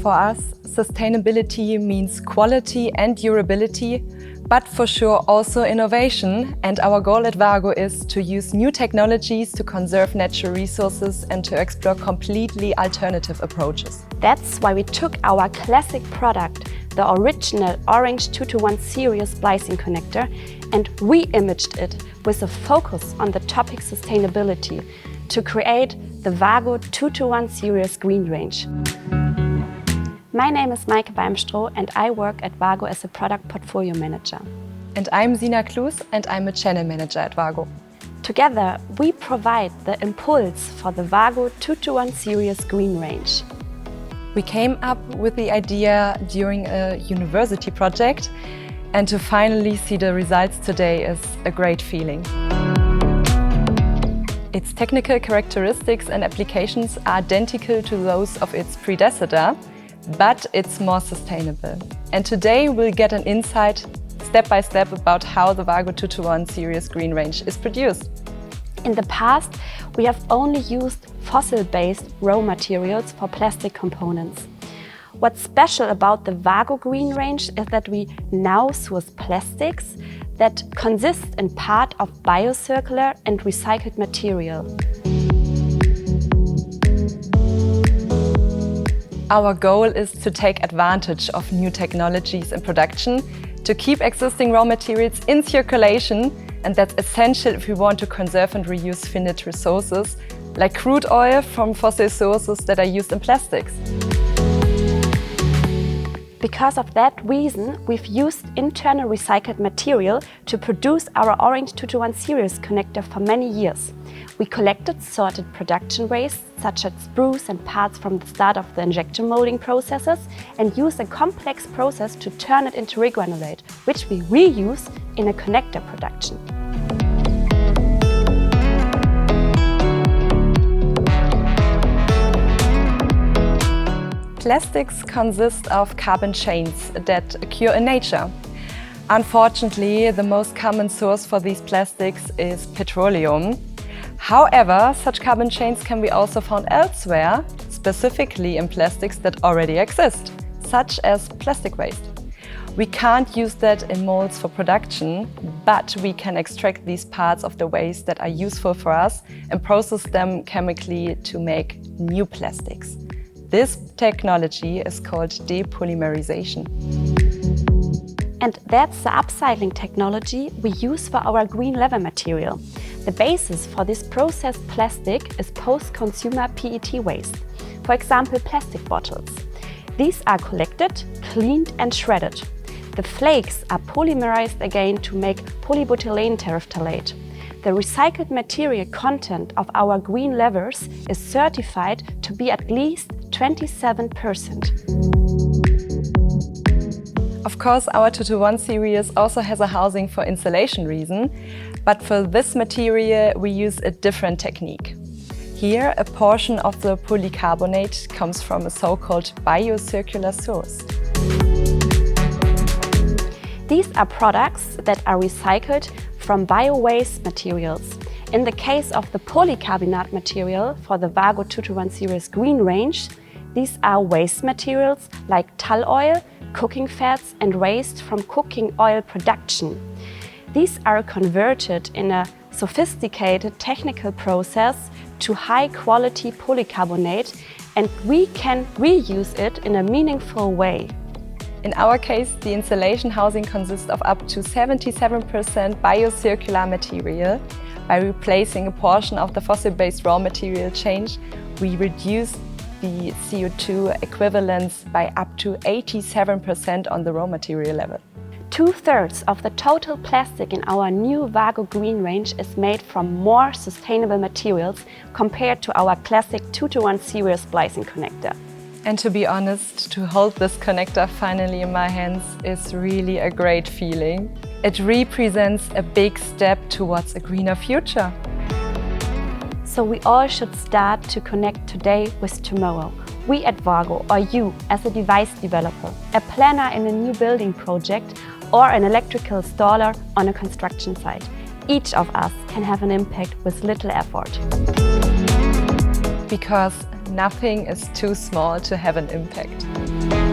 For us, sustainability means quality and durability, but for sure also innovation. And our goal at WAGO is to use new technologies to conserve natural resources and to explore completely alternative approaches. That's why we took our classic product, the original orange 2-to-1 series splicing connector, and re-imaged it with a focus on the topic sustainability to create the WAGO 2-to-1 series green range. My name is Maike Beimstroh and I work at WAGO as a product portfolio manager. And I'm Sina Klus and I'm a channel manager at WAGO. Together, we provide the impulse for the WAGO 2-to-1 series green range. We came up with the idea during a university project, and to finally see the results today is a great feeling. Its technical characteristics and applications are identical to those of its predecessor, but it's more sustainable. And today we'll get an insight step by step about how the WAGO 2-to-1 series green range is produced. In the past, we have only used fossil-based raw materials for plastic components. What's special about the WAGO green range is that we now source plastics that consist in part of biocircular and recycled material. Our goal is to take advantage of new technologies in production, to keep existing raw materials in circulation, and that's essential if we want to conserve and reuse finite resources, like crude oil from fossil sources that are used in plastics. Because of that reason, we've used internal recycled material to produce our orange 2-to-1 series connector for many years. We collected sorted production waste, such as sprues and parts from the start of the injection molding processes, and used a complex process to turn it into regranulate, which we reuse in a connector production. Plastics consist of carbon chains that occur in nature. Unfortunately, the most common source for these plastics is petroleum. However, such carbon chains can be also found elsewhere, specifically in plastics that already exist, such as plastic waste. We can't use that in molds for production, but we can extract these parts of the waste that are useful for us and process them chemically to make new plastics. This technology is called depolymerization. And that's the upcycling technology we use for our green leather material. The basis for this processed plastic is post-consumer PET waste, for example plastic bottles. These are collected, cleaned and shredded. The flakes are polymerized again to make polybutylene terephthalate. The recycled material content of our green leathers is certified to be at least 27%. Of course, our 2-to-1 series also has a housing for insulation reason, but for this material we use a different technique. Here, a portion of the polycarbonate comes from a so-called biocircular source. These are products that are recycled from bio-waste materials. In the case of the polycarbonate material for the WAGO 2-to-1 series green range, these are waste materials like tall oil, cooking fats and waste from cooking oil production. These are converted in a sophisticated technical process to high-quality polycarbonate, and we can reuse it in a meaningful way. In our case, the insulation housing consists of up to 77% biocircular material. By replacing a portion of the fossil-based raw material change, we reduce the CO2 equivalents by up to 87% on the raw material level. 2/3 of the total plastic in our new WAGO green range is made from more sustainable materials compared to our classic 2-to-1 series splicing connector. And to be honest, to hold this connector finally in my hands is really a great feeling. It represents a big step towards a greener future. So we all should start to connect today with tomorrow. We at WAGO, or you as a device developer, a planner in a new building project, or an electrical installer on a construction site. Each of us can have an impact with little effort. Because nothing is too small to have an impact.